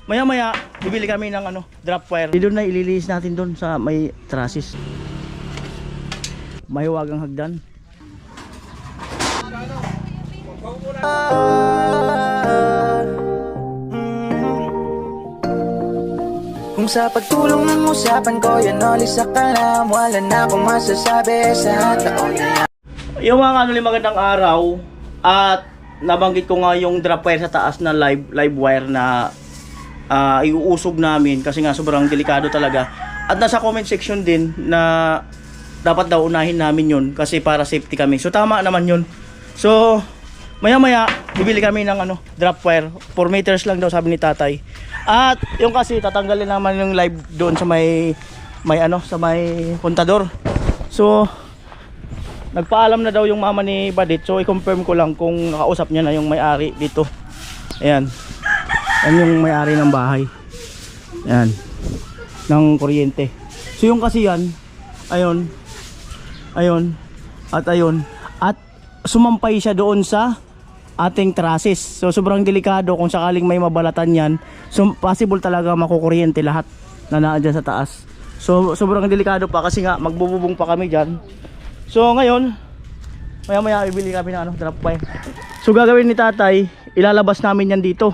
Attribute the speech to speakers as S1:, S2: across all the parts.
S1: maya maya bibili kami ng ano, drop wire. Doon na ililinis natin doon sa may trusses. Mahiwagang hagdan.
S2: Kung sa pagtulong ng usapan ko, yan ulit sa kalam. Wala na akong masasabi sa taon na yan.
S1: Yung mga ano, magandang araw. At nabanggit ko nga yung drop wire sa taas na live wire na iuusog namin kasi nga sobrang delikado talaga. At nasa comment section din na dapat daw unahin namin yun kasi para safety kami. So tama naman yun. So maya maya bibili kami ng ano, drop wire. 4 meters lang daw sabi ni tatay. At yung kasi tatanggalin naman yung live doon sa may ano, sa may kontador. So nagpaalam na daw yung mama ni Badit. So i-confirm ko lang kung nakausap niya na yung may-ari dito. Ayan. Yan yung may-ari ng bahay. Ayan. Ng kuryente. So yung kasi yan, ayun. Ayun. At ayun. At sumampay siya doon sa ating trusses. So sobrang delikado kung sakaling may mabalatan yan. So possible talaga makukuryente lahat na naandyan sa taas. So sobrang delikado pa kasi nga magbububong pa kami dyan. So ngayon, maya maya ibili kami ng ano, drop wire. So gagawin ni tatay, ilalabas namin yan dito.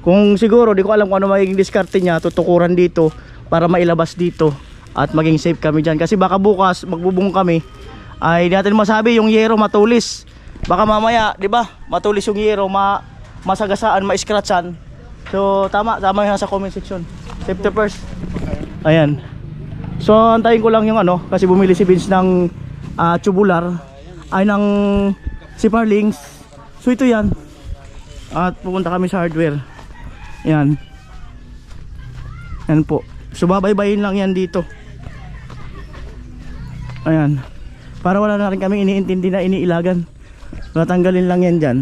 S1: Kung siguro, di ko alam kung ano magiging diskarte niya, tutukuran dito para mailabas dito at maging safe kami dyan. Kasi baka bukas magbubong kami, ay di natin masabi yung yero matulis. Baka mamaya, di ba, matulis yung yero, masagasaan, ma-scratchan. So tama yung nasa comment section. Safety first. Ayan. So antayin ko lang yung ano, kasi bumili si Vince ng tubular ay ng Siparlings. So ito yan. At pupunta kami sa hardware. Yan. Yan po. So babaybayin lang yan dito. Ayan. Para wala na rin kami iniintindi na iniilagan. Natanggalin lang yan dyan.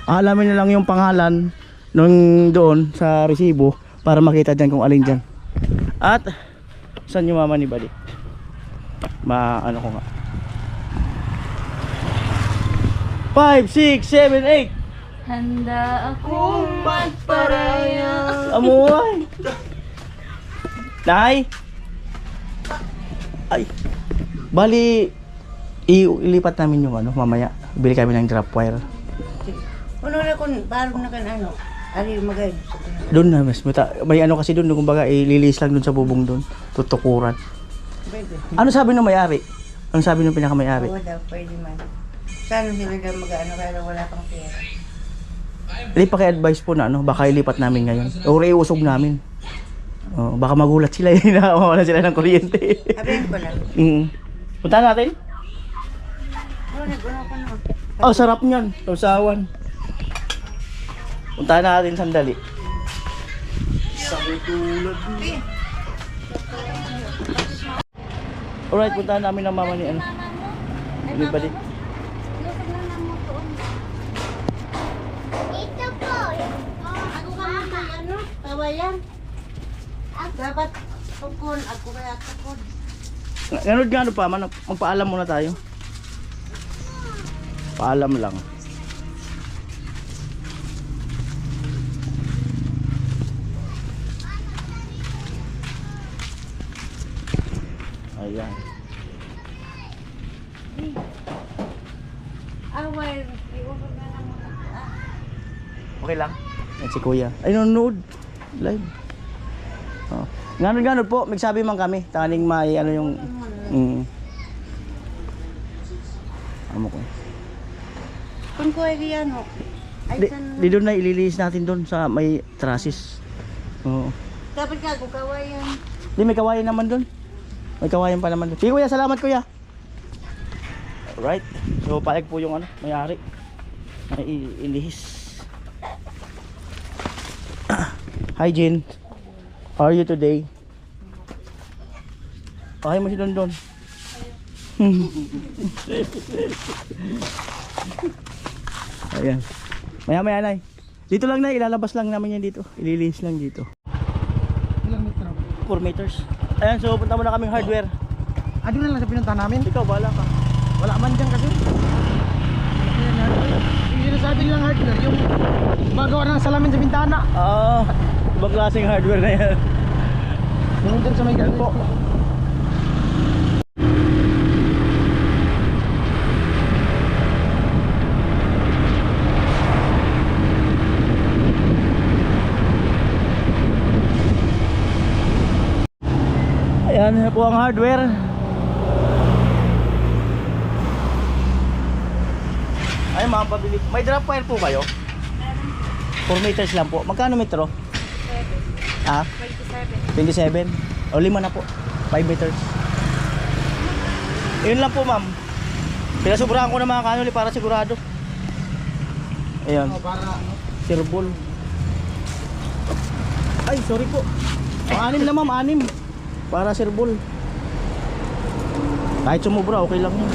S1: Alamin na lang yung pangalan nung doon sa resibo para makita dyan kung alin dyan. At saan yung mama ni Badit? Ano ko nga 5, 6, 7, 8.
S3: Handa akong magparaya.
S1: Amoy. Nay. Ay. Bali ilipat namin yung ano mamaya. Bili kami ng drop wire.
S4: Ano na kung parang na kan ano? Ari magay.
S1: Doon na mas may ano kasi doon kumbaga ililis lang doon sa bubong doon. Tutukuran.
S4: Pwede.
S1: Ano sabi ng may-ari? Ano sabi ng pinaka-may-ari?
S4: Wala, pwede man. Sana sila lang mag-ano kaya wala pang pera.
S1: Hindi pa advice po na ano, baka ilipat namin ngayon. O iusog namin. Oh, baka magulat sila na mawala sila ng kuryente.
S4: Sabihin ko lang.
S1: Punta natin?
S4: Ano ko na.
S1: Oh, sarap niyan. Sausawan. Punta natin sandali. Alright, punta namin ng mama ni ano. Ni Badit.
S3: Ito po. Ako kami ano? Tawayan.
S4: Dapat tukon ako kaya tukon.
S1: Ganun gano pa man, magpaalam muna tayo. Paalam lang. Ayan.
S4: Away, iusog na lang muna.
S1: Okay lang. Yan si Kuya. Ay, nanonood. Live. Oh. Ganun po, magsabi man kami. Taning may ano yung amo ko.
S4: Kung ko ay ano. Ay
S1: Di doon na ililinis natin doon sa may trusses. Oo.
S4: dapat ka ko kawayan.
S1: Di may kawayan naman doon. May kawayan pa naman doon. Sige Kuya, salamat Kuya. Alright. So palag po yung ano, may-ari. May ilihis. Hi Jin. How are you today? Okay mo si Don Don. Ayan. Maya maya nay. Dito lang na, ilalabas lang namin yan dito. Ililinis lang dito.
S5: Ilang metro?
S1: 4 meters. Ayan, so punta muna kaming hardware.
S5: Doon na lang sa pinunta namin.
S1: Ikaw, bahala ka.
S5: Wala man dyan kasi. Yung sinasabi sinasabi nilang hardware, yung magawa ng salamin sa bintana.
S1: Oo. Ibang klaseng hardware na yan.
S5: Yung dun sa may
S1: Yan po. Ayan na po ang hardware. Ay, mga pabili. May drop wire po kayo? 4 meters lang po. Magkano metro? 7. Ah? 27. 27? O 5 na po. 5 meters. Yun lang po, ma'am. Pinasubrahan ko ng mga kanuli para sigurado. Ayan.
S5: para
S1: Sirbol. Ay, sorry po. O, 6 na ma'am, 6. Para sirbol. Kahit sumubra, okay lang yun.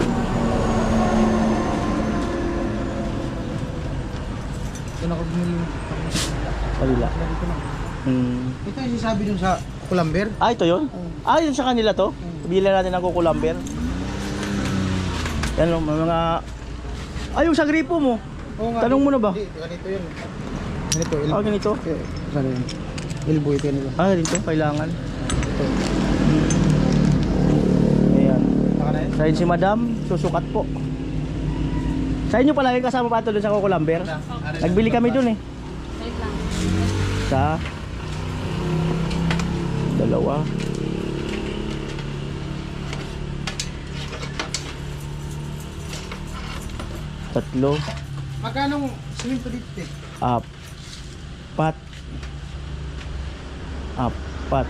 S5: doon ako bumili.
S1: Kalila.
S5: Ito yung sinasabi dun sa Kulamber.
S1: Ah, ito yun? Ah, yun sa kanila to? Bilan natin ng kukulamber. Yan o, may mga... Ay, yung sa gripo mo.
S5: Oo nga.
S1: Tanong mo na ba?
S5: Hindi, ganito yun. Ganito,
S1: Ah, ganito?
S5: Saan yun? Ilbo ito nila.
S1: Ah, dito, kailangan.
S5: Ito.
S1: Ayan.
S5: Saka na yun?
S1: Sa si madam, susukat po. Sa inyo pala yung kasama pa ito doon sa kukulamber? Nagbili kami doon eh. Sa... Dalawa. Tatlo.
S5: Magkano simento dito eh?
S1: Apat. Apat.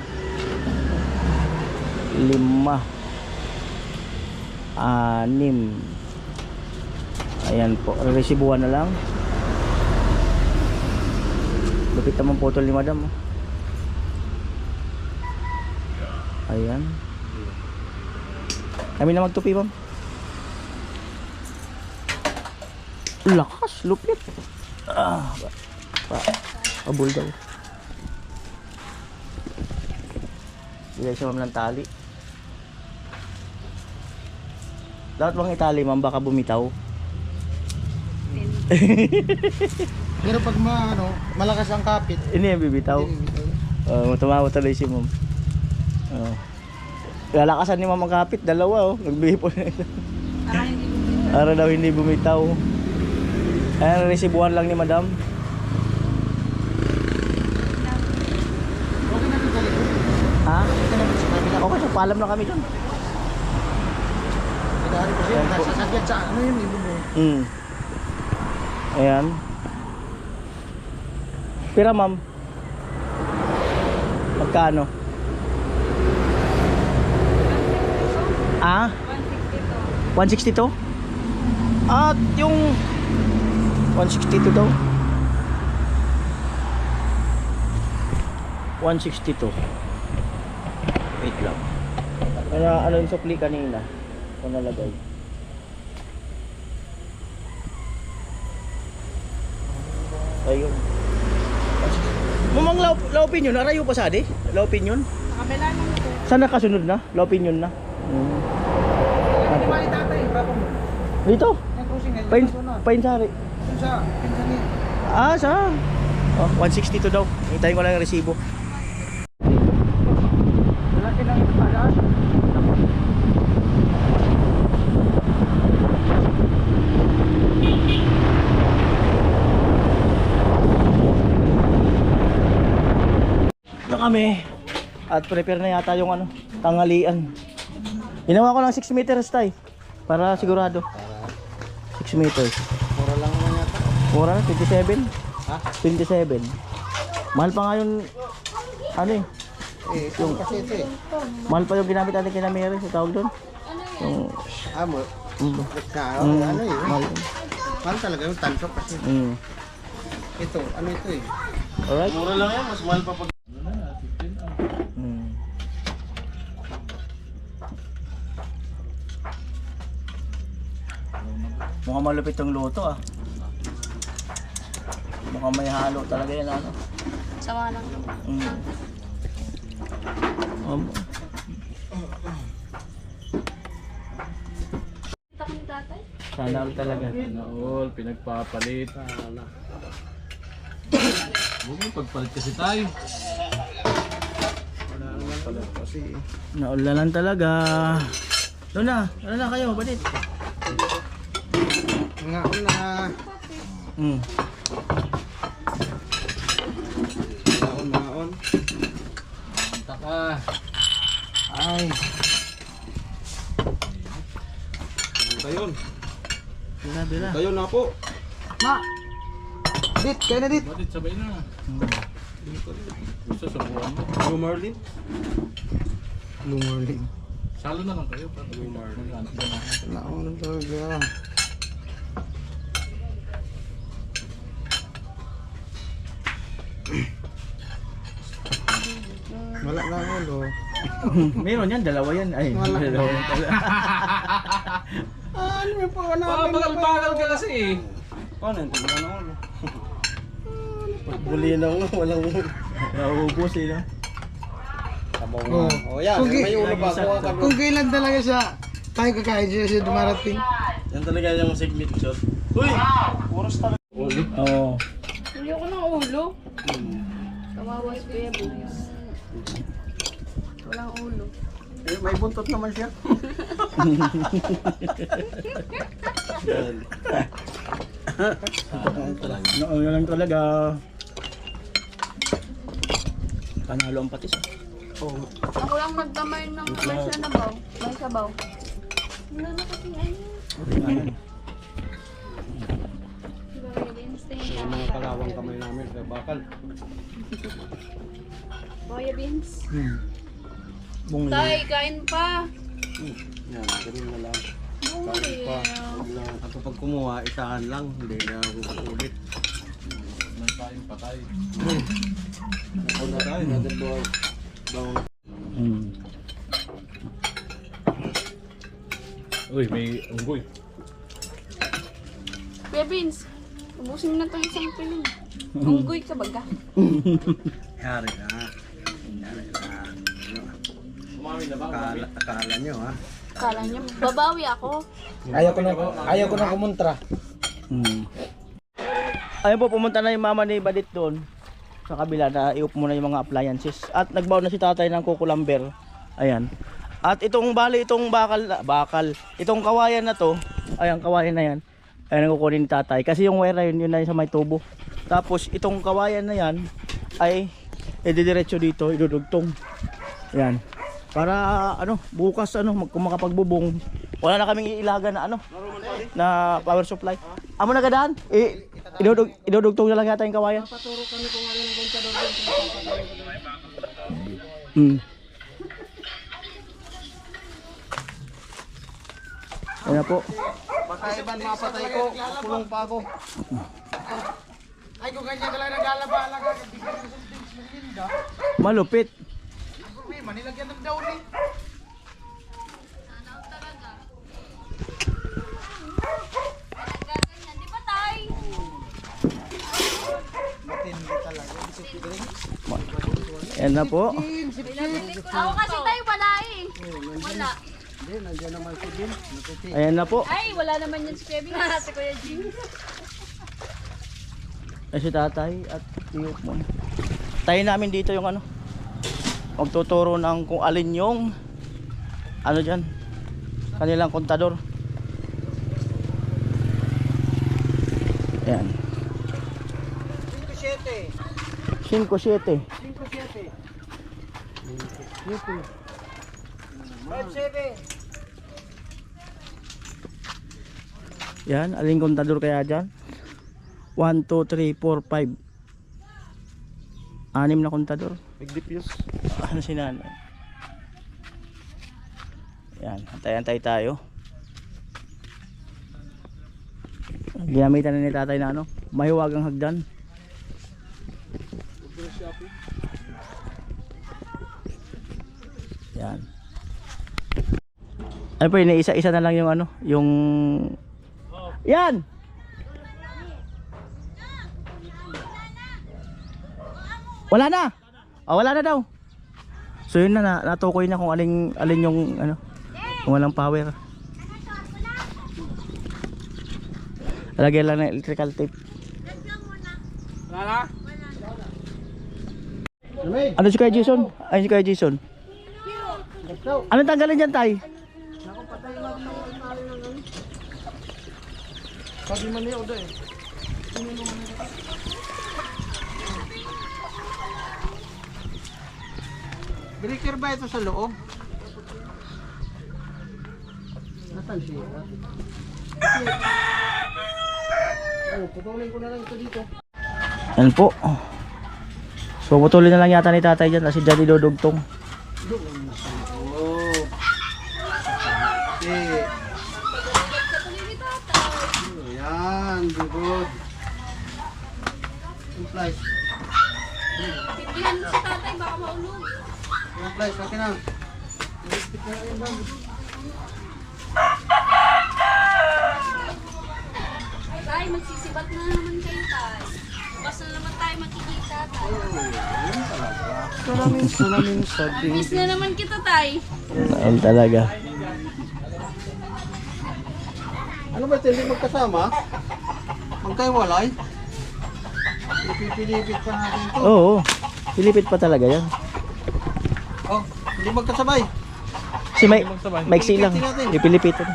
S1: 5. 6. Ayan po, resibuhan na lang. Lupit naman putol ni madam. Ayan. Kami na magtupi, ma'am. Lakas, lupit. Pabul daw. Bigay siya ma'am ng tali. Lahat bang itali, ma'am, baka bumitaw.
S5: Pero pag malakas ang kapit,
S1: Ini yung bibitaw.
S5: hindi bibitaw.
S1: Tumawa tuloy si ma'am. Lalakasan ni ma'am ang kapit, dalawa nagbihipon na ito. Para daw hindi bumitaw. Ayan, resibuhan lang ni madam.
S5: Okay na dito sa likod.
S1: Ha?
S5: Okay na dito sa kabila.
S1: Okay, so paalam na kami dun.
S5: Nagahari ko siya. Nasasagyan sa ano yun, ilbo.
S1: Ayan. Pira, ma'am. Magkano? 162. At yung 162 daw. 162. Wait lang. Ano yung supli kanina? Kung nalagay. Ayun. Mamang la opinion, arayo pa sa ade? La opinion?
S3: Kabila naman ito.
S1: Saan nakasunod na? La opinion na.
S5: Hindi mali tatay, baka mo.
S1: Dito.
S5: Yung cruising na,
S1: Pain
S5: yung sunod.
S1: Painsari.
S5: Yung sa Pinsan
S1: Ah, saan? Oh, 162 daw. Hintayin ko lang yung resibo.
S5: Lalaki ng palaas.
S1: Na kami. At prepare na yata yung tanghalian. Ginawa ko lang 6 meters tay. Para sigurado. 6 meters.
S5: Mura lang naman yata.
S1: Mura na, 27.
S5: Ha?
S1: 27. Mahal pa nga yung
S5: Yung kasi ito eh.
S1: mahal pa yung ginamit natin kina Mary sa tawag doon. Yung
S5: Amo.
S1: mm,
S5: Ano eh.
S1: mahal.
S5: Mahal talaga yung tansok kasi. Ito, ano ito eh.
S1: Alright.
S5: Mura lang yan, mas mahal pa pag...
S1: Mukhang malupit yung luto Mukhang may halo talaga yan
S3: Sama lang.
S1: Um,
S3: Kita ko ni tatay.
S1: Sana all talaga.
S6: All, pinagpapalit. Huwag mo pagpalit kasi tayo.
S5: Wala naman pala kasi.
S1: Na-all na lang talaga. Doon na kayo, balit.
S5: Nga na.
S1: Hmm.
S5: Maon.
S6: Punta ka.
S1: Ay.
S5: Tayon.
S1: Bila.
S5: Tayon na po. Ma! Dit, kaya na dit.
S6: Batit sabay na. Gusto sa buwan mo.
S5: No Marlin. No Marlin.
S6: Salo na lang kayo. Para
S5: Naon talaga. Wala na ulo.
S1: Meron yan, dalawa yan. Ay,
S5: Wala.
S1: dalawa yan pala.
S5: Ano may pa na?
S6: Bagal ka kasi eh.
S5: Paano yung tingnan na ulo? Pagbuli na ulo, walang ulo.
S1: Naubos eh, no?
S5: Sabaw mo. Oh, yan. May ulo ba? Kuha ka
S7: Kung kailan talaga siya tayo kakain siya dumarating.
S5: yan talaga yung signature. Uy! Oras talaga.
S1: Oo.
S3: Hindi ako ng ulo. Kawawa si Kuya Bugis. Walang ulo.
S5: Eh, may buntot naman siya.
S1: Noon na lang talaga. Panalo ang patis.
S3: Ako lang nagtamay ng may sabaw. May sabaw. Wala na kasing ano.
S5: Yung mga kalawang kamay namin sa bakal.
S3: Boya beans.
S1: Bungli.
S3: Tay, kain pa.
S5: Yan, ganun na lang.
S3: Bumili.
S5: At kapag kumuha, isahan lang. Hindi na ulit.
S6: May kain pa tayo.
S5: Ako na tayo, natin doon.
S6: Uy, may unggoy.
S3: Kuya Beans, ubusin mo na itong isang piling. Unggoy ka baga.
S5: Yari na. Yari na. Akala nyo ha.
S3: Kala niya, babawi ako.
S7: Ayaw ko na kumontra.
S1: Ayun po, pumunta na yung mama ni Badit doon sa kabila na iup muna yung mga appliances. At nagbaon na si tatay ng kukulamber. Ayan. At itong itong bakal, itong kawayan na to, ayan, kawayan na yan. Ayan, kukunin ni tatay. Kasi yung wire na yun na yun sa may tubo. Tapos itong kawayan na yan ay didiretso dito, idudugtong. Ayan. Para bukas kung makapagbubong, wala na kaming iilaga na na power supply. Amo na gadaan? Idudugtong na lang yata yung kawayan.
S4: Paturo kami kung ano yung kontador doon.
S1: Ayan na po.
S5: Baka iban mapatay ko, kulong pa ako.
S7: Ay kung ganyan talaga naglalaba lang.
S1: Malupit.
S7: Manilagyan ng daw ni.
S3: Di ba tay?
S1: Ayan na po.
S3: Ako kasi tay, wala eh. Wala.
S1: Ayan na po.
S3: Ay, wala naman yun si Kuya Beans. Si Kuya G.
S1: Ay si tatay at tiyok mo. Tayo namin dito yung magtuturo ng kung alin yung dyan kanilang kontador. Ayan 5-7 yan, aling kontador kaya dyan 1, 2, 3, 4, 5 6 na kontador.
S5: Big diffuse.
S1: Ano si nanay? Yan, antay-antay tayo. Ginamitan na ni tatay na mahiwagang hagdan. Yan. Ay po, isa-isa na lang yung yung yan! Wala na! Wala na daw. So yun na, natukoy na kung alin yung kung walang power. Lagyan lang ng electrical tape. Ano si Kuya Jason? Ay, si Kuya Jason. Anong tanggalin dyan, tay?
S5: Sabi man niya, Oda eh. Breaker ba ito sa loob? Nasaan siya? Oh, putulin ko na lang ito dito.
S1: Yan po. So putulin na lang yata ni tatay dyan kasi dyan idudugtong.
S5: Oh. Okay. Yan, good. Flies.
S3: Pipilihan mo si tatay, baka maulog.
S5: Flies, okay na.
S3: Tay, magsisibat na naman kayo, tay. Bukas na naman tayo makikita, tay.
S5: Salamin sa
S3: Miss na naman kita, tay.
S1: Ayun talaga.
S5: Ano ba ito? Hindi magkasama? Magkaiwalay? Ipipilipit pa natin ito.
S1: Oo. Pilipit pa talaga yan.
S5: Oh, hindi magkasabay.
S1: Kasi may maiksi lang. Pipilipitin.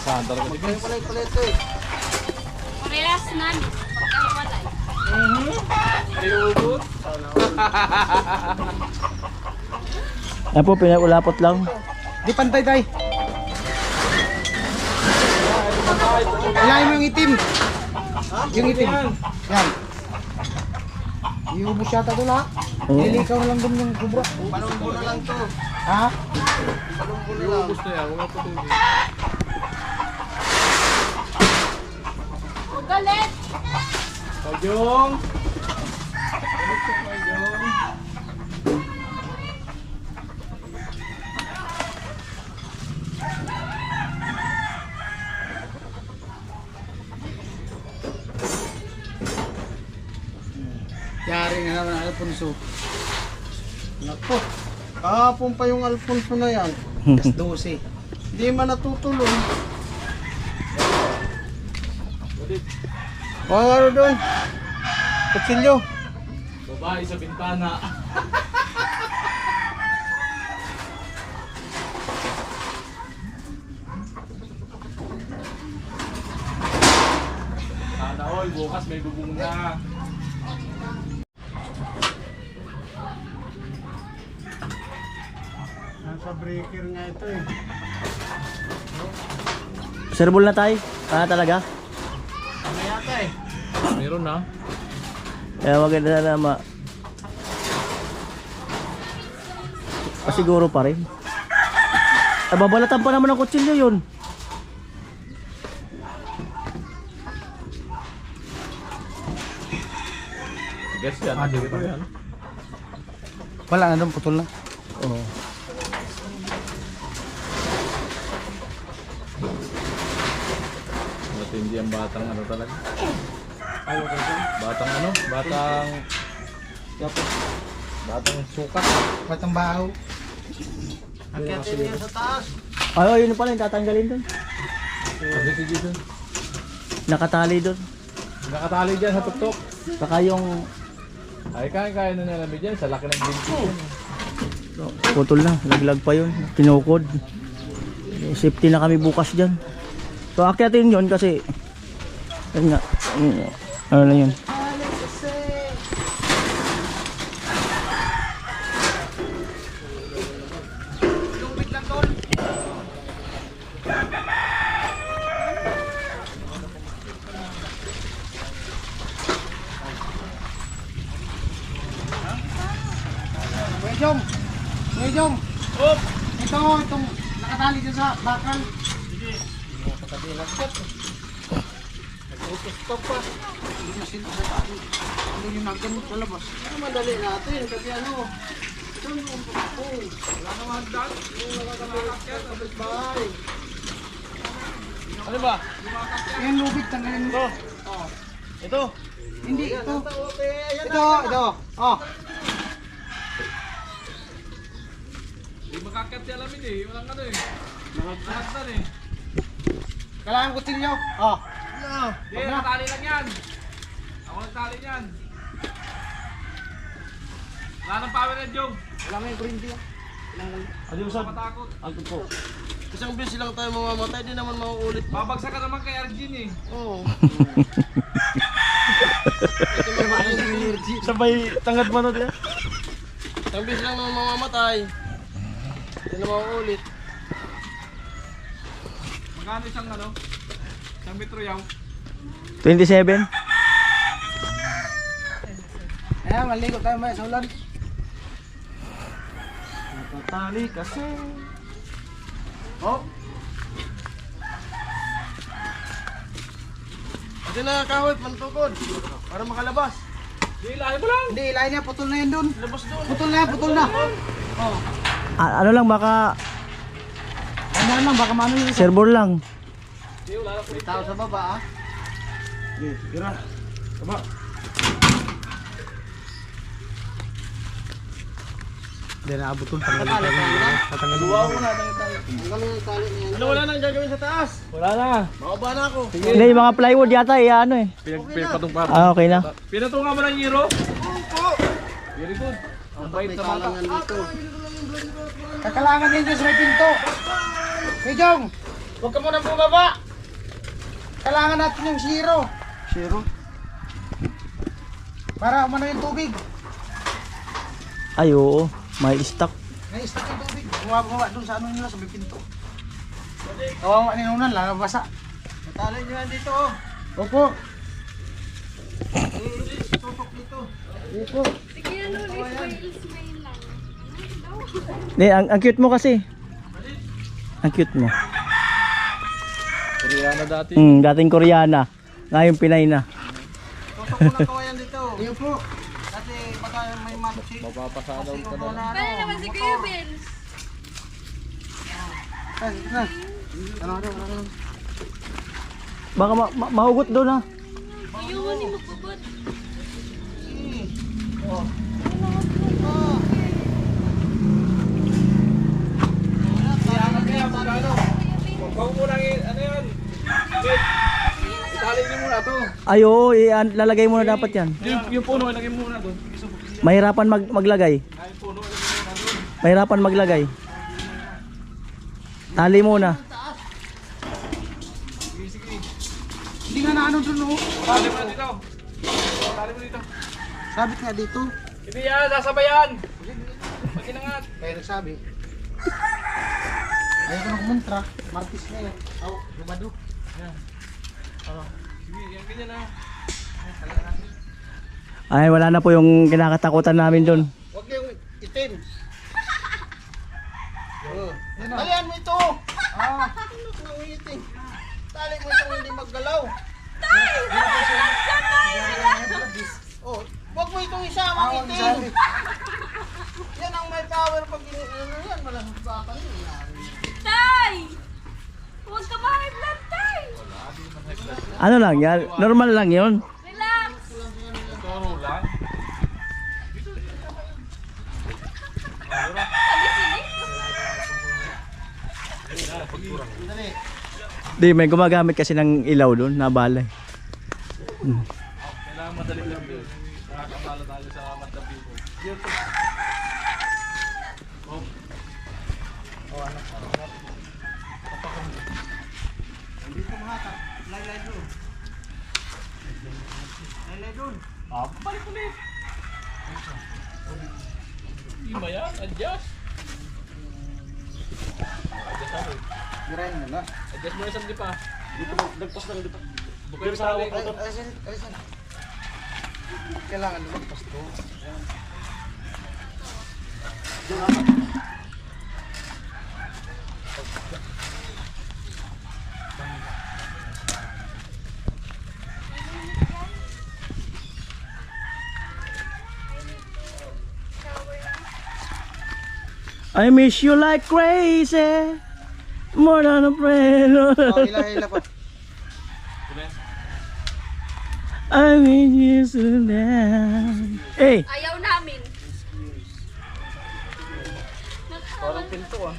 S6: Saan talaga dito?
S5: Magkaiwalay pala ito eh.
S3: Parehas namin, pagkahiwalay.
S1: Yan po, pinaulapot lang.
S7: Di pantay tay. Ilahin mo yung itim. Yung itim. Yan. Iubos yata ito lahat.
S1: Oo.
S7: Lilikaw na lang doon yung kubra.
S5: Balong na lang to.
S7: Ha?
S5: Balong na lang.
S6: Gusto yan, huwag putulin.
S3: Huwag galit!
S6: Pagyung!
S7: Yari na naman ang Alfonso.
S5: Naku. Kahapon pa yung Alfonso na yan.
S7: Alas 12.
S5: Hindi man natutuloy. O ano doon? Kutsilyo.
S6: Babae sa bintana. Sana all, bukas may bubong na.
S5: Nasa breaker nga ito eh.
S1: Serbol na tayo. Talaga.
S5: Ano yata eh?
S6: Meron na.
S1: Kaya maganda na pasiguro pa rin. Babalatan pa naman ng kutsilyo yun.
S6: Guess yan, siguro yan.
S7: Wala na doon, putol na.
S1: Oo.
S6: Matindi ang batang ano talaga. Batang ano? Batang sukat.
S7: Batang bahaw.
S5: Akyatin niya sa taas.
S1: Ay, yun pala yung tatanggalin doon.
S6: Kasi si Jason.
S1: Nakatali doon.
S6: Nakatali dyan sa tuktok.
S1: Saka yung
S6: Ay, kaya na namin dyan. Sa laki ng binti yan.
S1: putol na. Laglag pa yun. Pinukod. Safety na kami bukas dyan. So akyatin yun kasi yun nga. Ano na yun.
S7: Medjong! Medjong! Itong nakatali dyan sa bakal.
S5: Stop pa. Hindi na sila sa taas. Ano yung nagamot sa labas? Ano madali natin kasi ano. Ito yung wala naman daan. Yung nakakakakit sa bahay.
S6: Ano ba?
S7: Yan lubid, tanggalin mo.
S6: Ito.
S7: Hindi, ito.
S5: Okay, ayan
S7: Ito, ito. Oh.
S6: Hindi makakit si Alamin eh. Walang ano eh. Nakagtan eh.
S5: Kailangan kutsilyo. Oh.
S6: Hindi, natali lang yan. Ako nagtali yan. Wala nang power na Jong.
S5: Wala nga yung kurinti ah.
S1: Ano yung sabi?
S6: Matakot.
S1: Ano po?
S5: Isang beses lang tayo mamamatay, di naman mauulit.
S6: Babagsak ka naman kay Arjun eh.
S5: Oo.
S1: Sabay tangad mo na diyan.
S5: Isang beses lang naman mamamatay. Di na mauulit.
S6: Magkano isang ano? Isang metro yaw.
S1: 27?
S5: Ayan, maligo tayo maya sa ulan.
S1: Nakatali kasi.
S5: Oh. Ito na kahoy, pantukod. Para makalabas.
S6: Hindi, lahi mo lang.
S5: Hindi, ilahin niya, putol na yun dun. Labas dun. Putol na, putol na. Oh.
S1: Ano lang, baka
S5: Ano lang, baka maano yun.
S1: server lang.
S6: Hindi, wala lang po.
S5: May tao sa baba ah.
S1: Sige, tira. Tama.
S7: Hindi na abot kung tanggalin tayo. Tatanggalin mo.
S5: Ano wala nang gagawin sa taas?
S6: Wala na.
S5: Bababa na ako.
S1: Hindi, yung mga plywood yata, ano eh.
S6: Pinagpatong pa.
S1: Ah, okay na.
S6: Pinatunga mo ng Hero? Very good. Ang bait na mata.
S5: Kakalangan din dyan sa may pinto. Hey Jong, huwag ka muna bumaba. Kailangan natin yung zero.
S1: Zero?
S5: Para umano yung tubig.
S1: Ay, oo. May stock.
S5: Nai-stop yung tubig. Bumaba dun sa ano nila sa may pinto. Kawawa ni Nunan, lalabasa. Natali nyo yan dito oh. Opo. Tutok dito. Opo.
S3: Sige, ano, smile lang.
S1: Hindi, ang cute mo kasi. Ang cute mo.
S6: Koreana dati.
S1: Dating Koreana. Ngayon Pinay na.
S5: Tutok mo ng kawayan dito. Iyo po. Kasi baka may matchi.
S6: Mapapasa daw ka
S5: Kasi
S6: na.
S3: Kaya naman si Kuya Vince.
S5: Ano.
S1: Baka mahugot doon ha.
S3: Ayun, hindi magpapot.
S6: Huwag mo lang ano yan. Itali niyo muna to.
S1: Ay, oo. Lalagay mo na dapat yan.
S6: Yung puno, ilagay muna doon.
S1: Mahirapan maglagay. Mahirapan maglagay. Tali muna.
S5: Hindi nga na ano dun oh.
S6: Tali mo na dito. Tali mo dito.
S5: Sabit nga dito.
S6: Hindi yan, sasabayan. Pag inangat.
S5: Kaya nagsabi. Ayaw ko na kumontra. Martis na yun. Oh, lumado.
S6: Sige, yan ganyan na.
S1: Ay, wala na po yung kinakatakutan namin doon.
S5: Huwag yung itim. Talian mo ito. Ah, huwag yung itim. Tali mo ito hindi maggalaw. Oh, huwag mo itong isama itim. Yan ang may power pag ano yan. Malasang baka yun.
S3: Tay! Huwag ka ma-high blood, Tay!
S1: Ano lang yan? Normal lang yun.
S3: Relax!
S6: Toro lang.
S1: Di, may gumagamit kasi ng ilaw doon, nabalay.
S6: Kailangan madali lang yun. Nakakapala tayo sa Mazda Vivo. Balik ulit. Hindi ba yan? Adjust.
S5: Girain mo na.
S6: Adjust mo isang dipa.
S1: Nagpas lang dito.
S6: Bukay sa tali.
S5: Alisan. Kailangan lumagpas to.
S1: I miss you like crazy. More than a friend.
S5: Oh, hila pa.
S1: I miss you so damn. Hey,
S3: Ayaw namin.
S6: Parang pinto ah.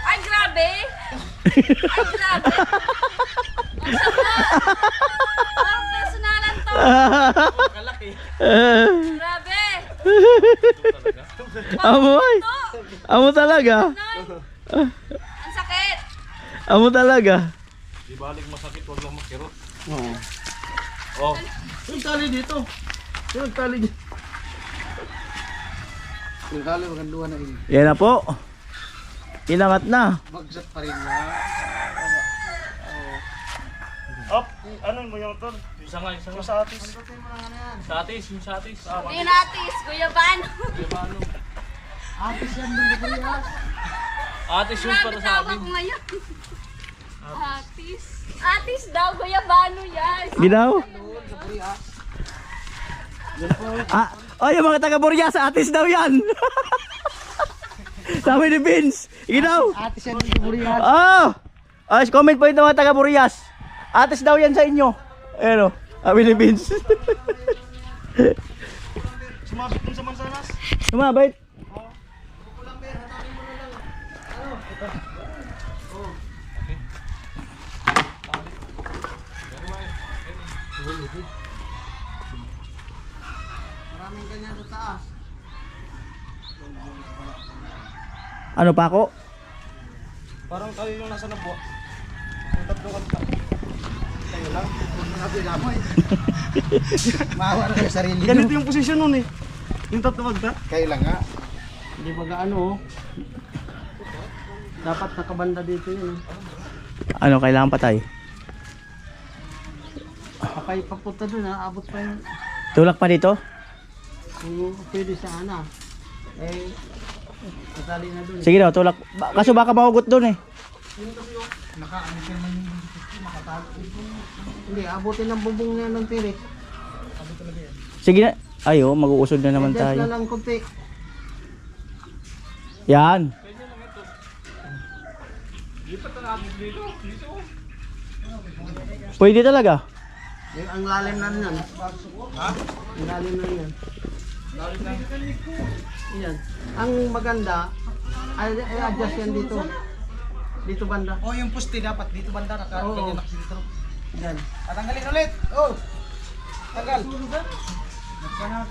S3: Ay, grabe! Ay, grabe! Parang personalan to.
S6: Kalaki.
S3: Grabe!
S1: Amoy! Amo talaga.
S3: Ang sakit!
S1: Amo talaga.
S6: Di balik masakit, wag lang makirot.
S1: Oo.
S6: Oh.
S1: Yung tali dito. Yung tali dito.
S7: Yung kali, maganduhan na ini.
S1: Yan na po. Inangat na.
S7: Magsat pa rin na.
S1: Up. Ano mo yung tol?
S6: Isa nga, isa nga.
S1: Sa atis.
S6: Sa atis, yung sa atis.
S3: Hindi natis, Kuya Bano.
S6: Paano?
S7: Atis yan din ko yan.
S6: Atis yung para
S3: Grabe
S6: sa
S3: tawa
S6: amin.
S3: ko ngayon. Atis. Atis daw, Kuya Bano yan.
S1: Ginaw. Oh, yung mga taga-Borya sa atis daw yan. Sabi ni Vince. Ginaw.
S7: Atis yan din ko yan.
S1: Oh! Comment po yung mga taga-Burias. Atis daw yan sa inyo. Ayan o. Sabi ni Vince.
S5: Sumabit dun sa mansanas.
S1: Sumabit.
S7: Maraming ganyan sa taas.
S1: Ano pa ako?
S5: Parang kayo yung nasa nabuwa. Yung tatlong kanta. Kayo lang.
S7: Maawa na kayo sarili.
S5: Ganito yung posisyon nun eh. Yung tatlong kanta.
S7: Kayo lang nga.
S5: Hindi ba gaano oh. Dapat nakabanda dito yun.
S1: Ano, kailangan patay?
S5: Kapay papunta dun ha. Abot pa yun.
S1: Tulak pa dito?
S5: Kung pwede sana. Eh, natali na dun.
S1: Sige daw, tulak. Kaso baka mahugot doon eh.
S5: Hindi, abutin ng bubong niya ng tirik.
S1: Sige na. Ayo, mag-uusod na naman
S5: Adjust
S1: tayo.
S5: na lang kunti.
S1: Yan. Pwede talaga.
S5: Eh, ang lalim na yan. Ha? Ang lalim na yan. Yan. Ang maganda, ay adjust yan dito. Dito banda.
S7: Oh, yung puste dapat dito banda
S5: Oo.
S7: ganyan nakasintro.
S5: Yan.
S7: Tatanggalin ulit. Oh. Tanggal.
S6: Kailangan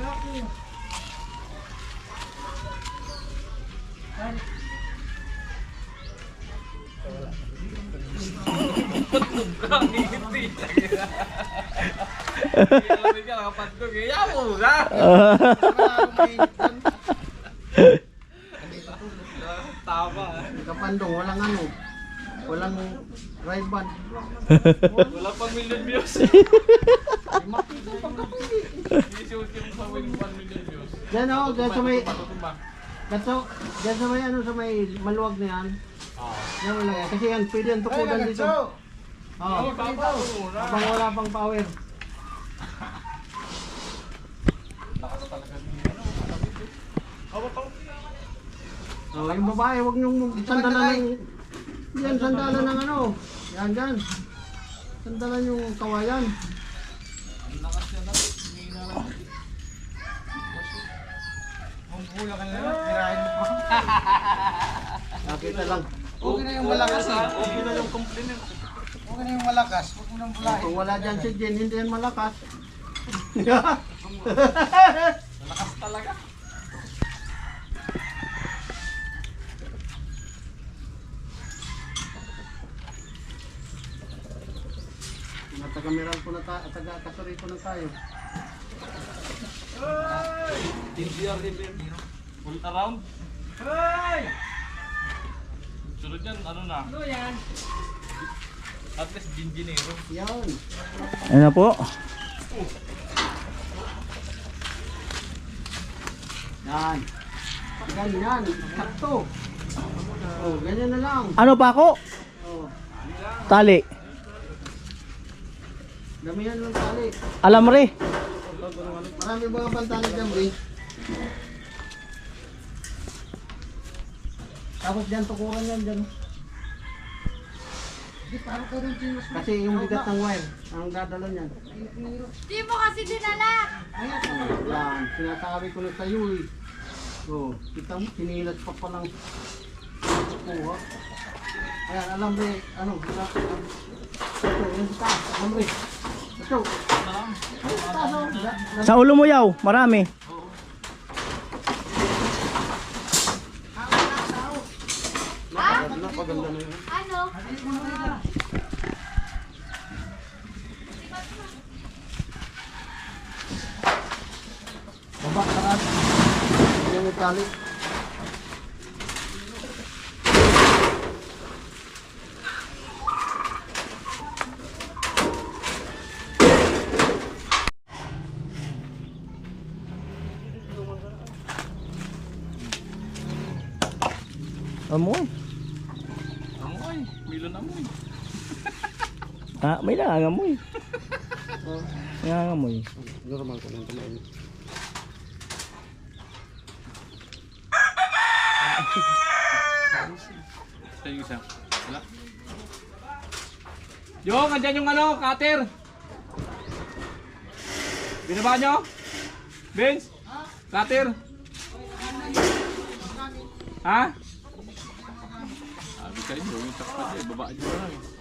S6: ka nakapantog. Kaya mo ka. Tama.
S5: Kapandong, walang ano. Walang ride band.
S6: Wala pang million views. Isuot yung sa 1 million views.
S5: Yan o, dyan sa may,
S6: Patumba.
S5: dyan sa may ano, sa may maluwag na yan. Yan wala yan. Kasi yan, pwede yan tukudan dito. Oo. Habang wala pang power. Oh, yung babae, huwag niyong sandalan ng... Yan, sandalan ng ano. Yan, dyan. Sandalan yung kawayan.
S7: Mumpulo ka na lang. Tirahin mo pa.
S5: Nakita lang.
S7: Okay na yung malakas eh.
S6: Okay na yung compliment.
S7: Okay na yung malakas. Huwag mo nang bulahin.
S5: Kung wala dyan si Jen, hindi yan malakas.
S6: Malakas talaga.
S5: Mga taga-meral po na tayo, taga-kasuri po na tayo.
S6: TGR din. Full around. Hey! Sunod yan, ano na? Ano yan? At least Ginginero.
S5: Yan.
S1: Ano na po?
S5: Yan. Ganyan. Sakto. Oh, ganyan na lang.
S1: Ano pa ako?
S5: Oh.
S1: Tali.
S5: Damihan lang tali.
S1: Alam re.
S5: Marami mga pantali dyan, Bri. Tapos dyan, tukuran yan dyan. Kasi yung bigat ng wire, ang dadala niyan.
S3: Di mo kasi dinala.
S5: Yan, sinasabi ko na sa'yo eh. Oh, kita mo, pinilat pa palang kuha. Ayan, alam rin, ano, ito, yung taas, alam rin. Ito,
S1: Sa ulo mo yaw, marami.
S5: baba ka yung itali.
S1: Amoy.
S6: Amoy, milon amoy.
S1: Ah, may nangangamoy. Nangangamoy.
S5: Normal ko lang kumain.
S6: Sa yung isa. Wala. Yung, andyan yung ano, cutter. Binaba nyo? Vince? Cutter? Ha? Sabi sa inyo, yung takpat niya, babaan nyo lang eh.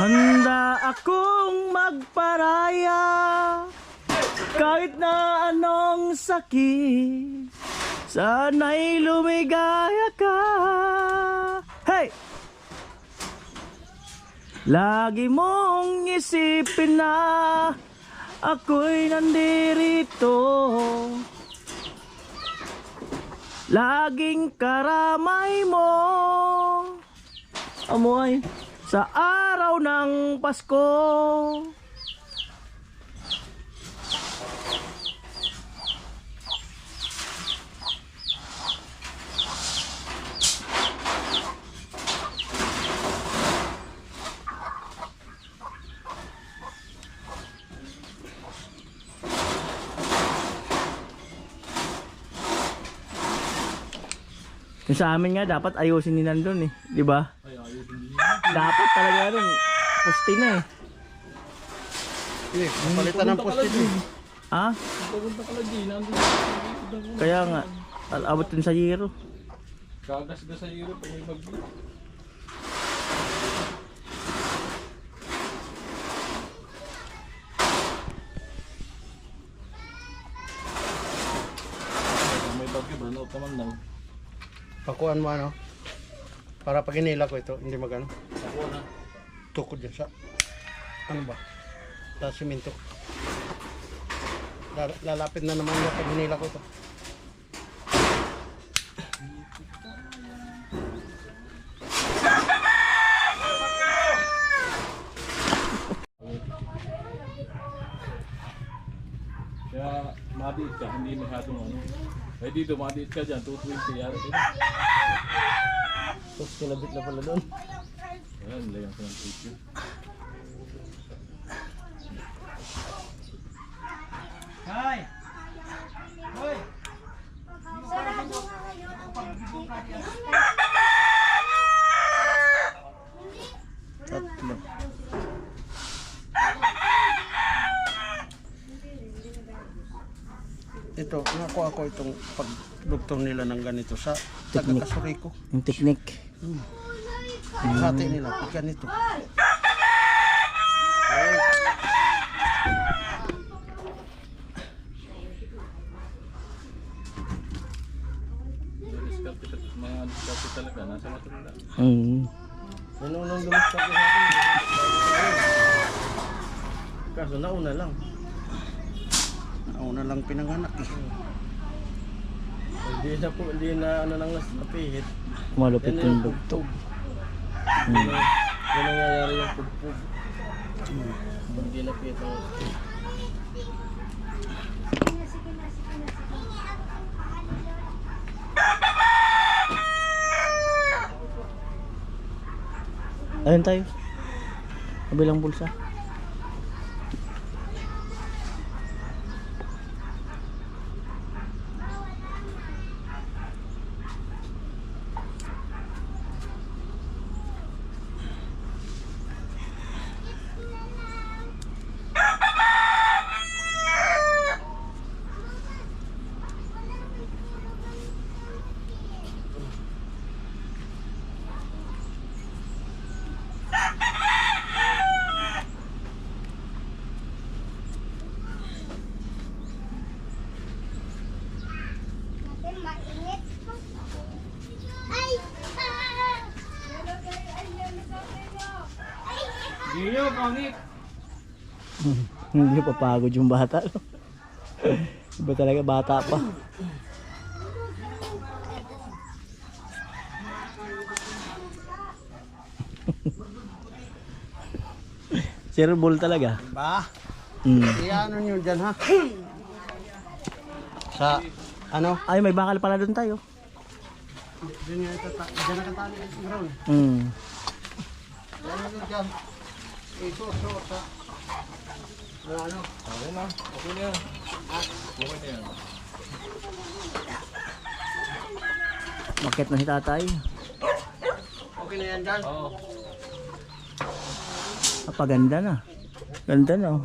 S1: Handa akong magparaya kahit na anong sakit, sana'y lumigaya ka. Hey! Lagi mong isipin na ako'y nandirito, laging karamay mo. Amoy sa araw ng Pasko. Yung sa amin nga dapat ayusin ni nandun eh, di ba? Dapat talaga rin pusti na eh.
S5: Palitan ng poste din.
S1: Ha?
S6: Pupunta ka lang din, nandun.
S1: Kaya nga, abot din sa Giro.
S6: Kagas-gas sa iyo pag may bagyo. Pag may bagyo, burnout naman daw.
S5: Pakuan mo ano. Para pag inila ko ito, hindi magano.
S6: Ako na.
S5: Tukod yan sa, ano ba? Sa simento. Lalapit na naman yung pag inila ko ito.
S6: Kaya madiit ka, hindi masyadong ano. Kaya dito, madiit ka dyan, 220 yara.
S1: Tapos kinabit na pala doon.
S6: Ayan, nilayan ko ng video.
S5: Hi! Hoy!
S1: Tatlo.
S5: Ito, nakuha ko itong pagdugtong nila ng ganito sa
S1: Teknik.
S5: taga-Kasuriko.
S1: Yung technique.
S5: Hati nila, pag ganito.
S6: Mga diskarte talaga, nasa matanda.
S5: Ano nang lumustak sa atin? Kaso nauna lang. Nauna lang pinanganak eh. Hindi na ano nang napihit.
S1: Malupit yung dugtog.
S5: Yan nangyayari yung pugpug. Hindi napihit ang
S1: Ayun tayo. Kabilang bulsa.
S5: Iyo, pangit.
S1: Hindi papagod yung bata. No? Iba talaga bata pa. Sir Ball talaga.
S5: Ba?
S1: Mm.
S5: Ano nyo dyan ha? Sa ano?
S1: Ay, may bakal pala doon tayo.
S5: Dyan nakatali sa ground.
S1: Mm.
S5: Ano nyo dyan? Iso, sa ano?
S6: Okay na. Okay na yan. Okay na yan.
S1: Bakit na si tatay?
S5: Okay na yan dyan?
S6: Oo.
S1: Napaganda na. Ganda na. Oh.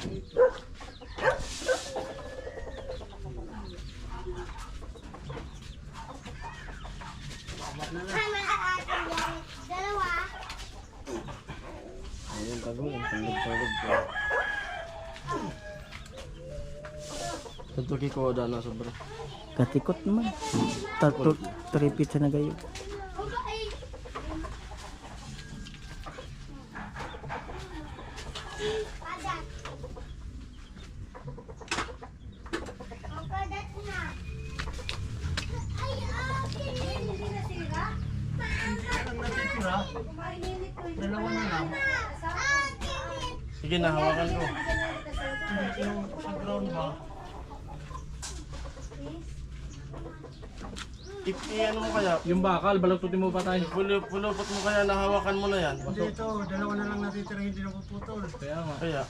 S5: Ayun, tagong. Tagog ko. Tutuki ko na sobra.
S1: Katikot naman. Tripit sa nagayo.
S5: Dalawa na lang. Sige na, hawakan ko. Sa ground ba? Ano mo kaya?
S6: Yung bakal, balagtutin mo pa tayo.
S5: Pulupot mo kaya, nahawakan mo na yan.
S7: Dito, dalawa na lang natitira hindi na puputol.
S6: Kaya nga.
S5: Kaya.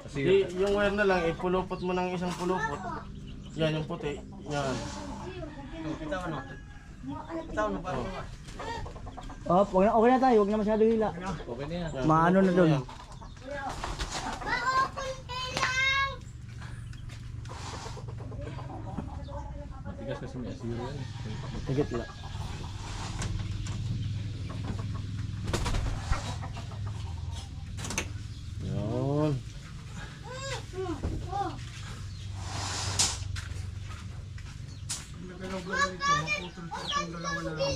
S6: Kasi
S5: Yung wire na lang, ipulupot mo ng isang pulupot. Yan, yung puti. Yan. Bitawan mo. Bitawan mo pa.
S1: Oh, okay na tayo. Huwag na masyado hila.
S6: okay na yan.
S5: Yan,
S1: Maano na
S5: pulupot mo
S1: doon?
S5: yan.
S6: Tigas kasi may asiro yan.
S5: Higit lang. Yun.
S7: Nagalaw-galaw ito, maputol pa itong dalawa na lang.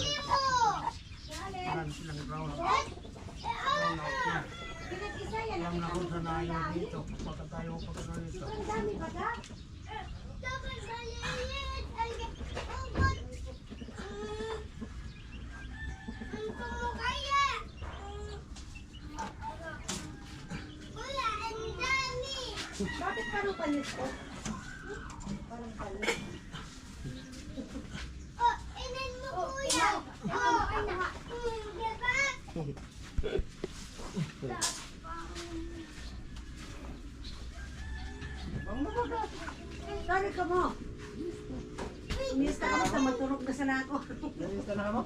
S7: Marami silang brown. Brown out na. Alam na kung saan ayaw dito. Baka tayo pagkakaroon dito.
S4: Bakit parang panis ko? Parang panis. Sorry ka mo. Miss ka ako sa matulog na sana ako.
S5: Ganito na mo?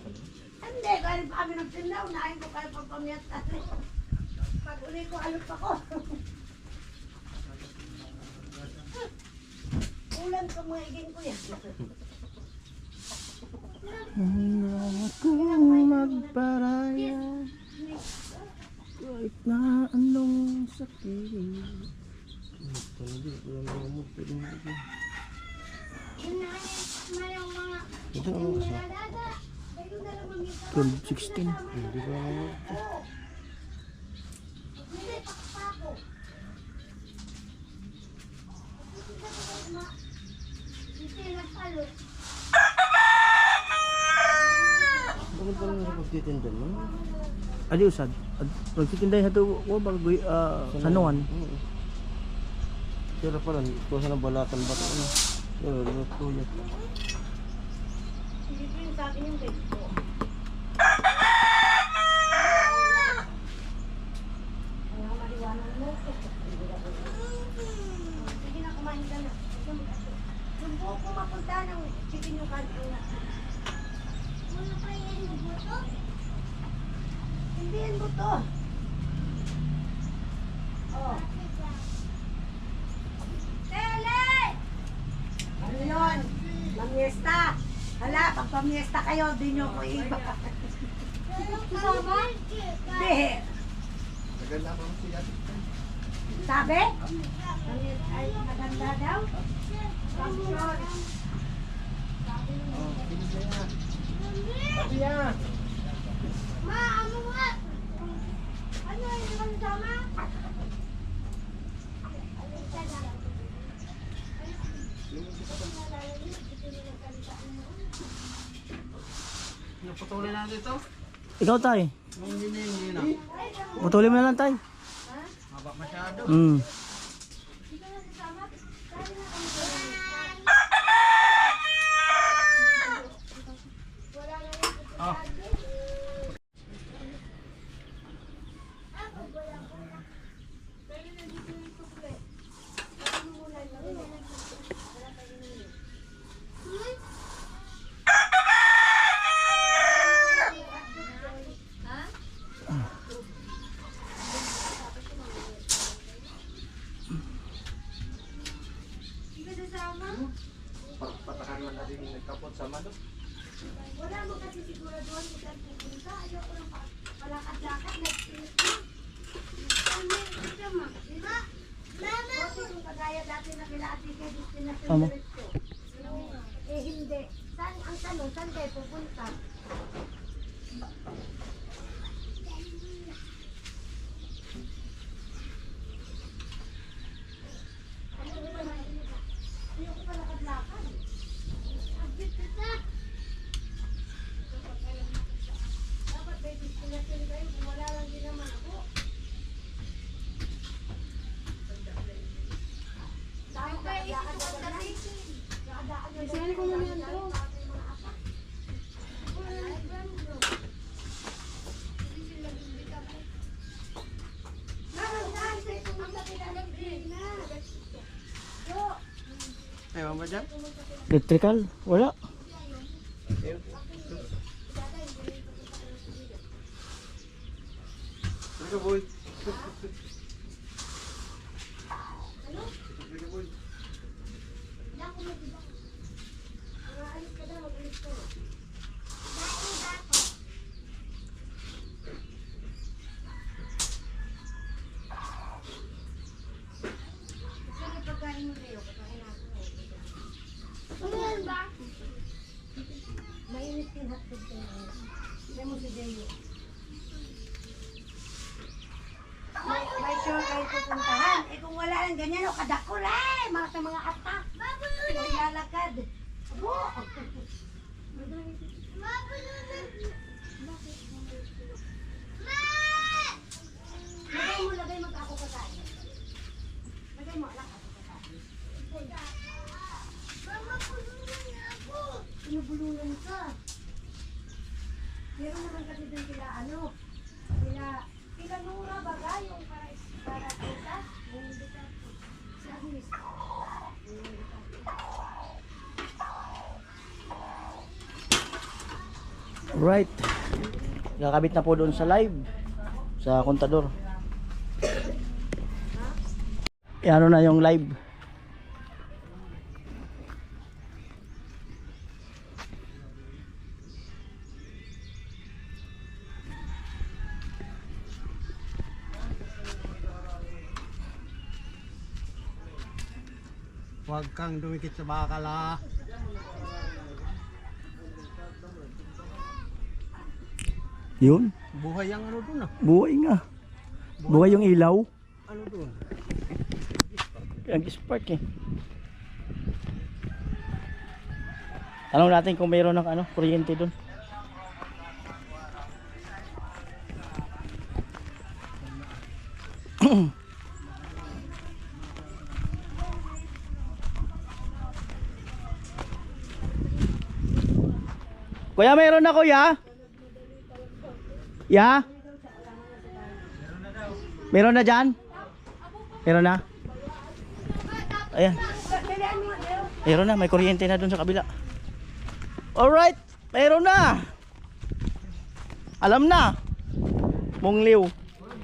S4: Hindi, kahit pa kami nagtindaw, nahin ko kahit pa pamiyat. Pag uli ko, alot ako. Ulan ka mga iging ko yan.
S1: Kung magparaya kahit na anong sakit.
S5: Hindi, wala na mo. Pwede mo ito. Ito naman kasi.
S1: 12-16.
S5: Hindi ko naman mo. Bakit pa naman sa pagtitinda mo?
S1: Adi usad. Pagtitinday sa ito ko bago sanuan.
S5: Kira pala, kuha ng balatan ba ito? Pero, luto yan.
S4: Hindi ko yung sa akin yung bed ko. Ang maliwanag mo. Sige na, kumain ka na. Yung buhok ko mapunta ng chicken yung kanto na. Wala pa yan yung buto? Hindi yan buto. Oh. Tele! Ano yun? Mamiesta. Hala, pag pamiesta kayo, di nyo ko iba. Kasama? Hindi. Sabi? Ay, maganda daw? Picture.
S5: Sabi yan!
S3: Ma, ano mo
S5: natin ito.
S1: Ikaw tay.
S5: Yung hinihingi na.
S1: Putulin mo na lang tay.
S5: Haba masyado. Ah. Patakan man natin yung kapot sa mado.
S4: Wala mo kasi siguro doon kung saan pupunta. Ayoko lang palakad-lakad. Diba? Kasi kung kagaya dati na kila Ate Kay, destination
S1: Tama.
S4: diretso. Eh hindi. Saan ang tanong? Saan kayo pupunta? Ayoko palakad-lakad. Dapat may destination kayo kung wala lang din naman ako. Dahil lakad na ganun.
S3: Isali ko muna yan to.
S5: Ewan ba dyan?
S1: Electrical? Wala.
S5: Ano boy?
S4: Mainit yung hotdog ko. Hindi mo si Deyo. May sure kayo pupuntahan. Eh kung wala lang ganyan, o kadakol eh. Mga atak. Maglalakad. Abo. Lagay mo ako kakain. Lagay mo, alak ako kakain. Pinubulungan ka. Meron naman kasi doon sila sila Nura baga yung para kita. Yung kita. Si Agnes.
S1: Right. Kakabit na po doon sa live. Sa kontador. Ano na yung live.
S7: Huwag kang dumikit sa bakal ha.
S1: Yun.
S7: Buhay ang ano dun ah.
S1: Buhay nga. Buhay yung ilaw.
S7: Ano dun?
S1: Ang spark eh. Tanong natin kung mayroon ng kuryente doon. Kuya, mayroon na kuya? Ya? Meron na dyan? Meron na? Ayan. Meron na, may kuryente na dun sa kabila. Alright, meron na. Alam na. Mungliw.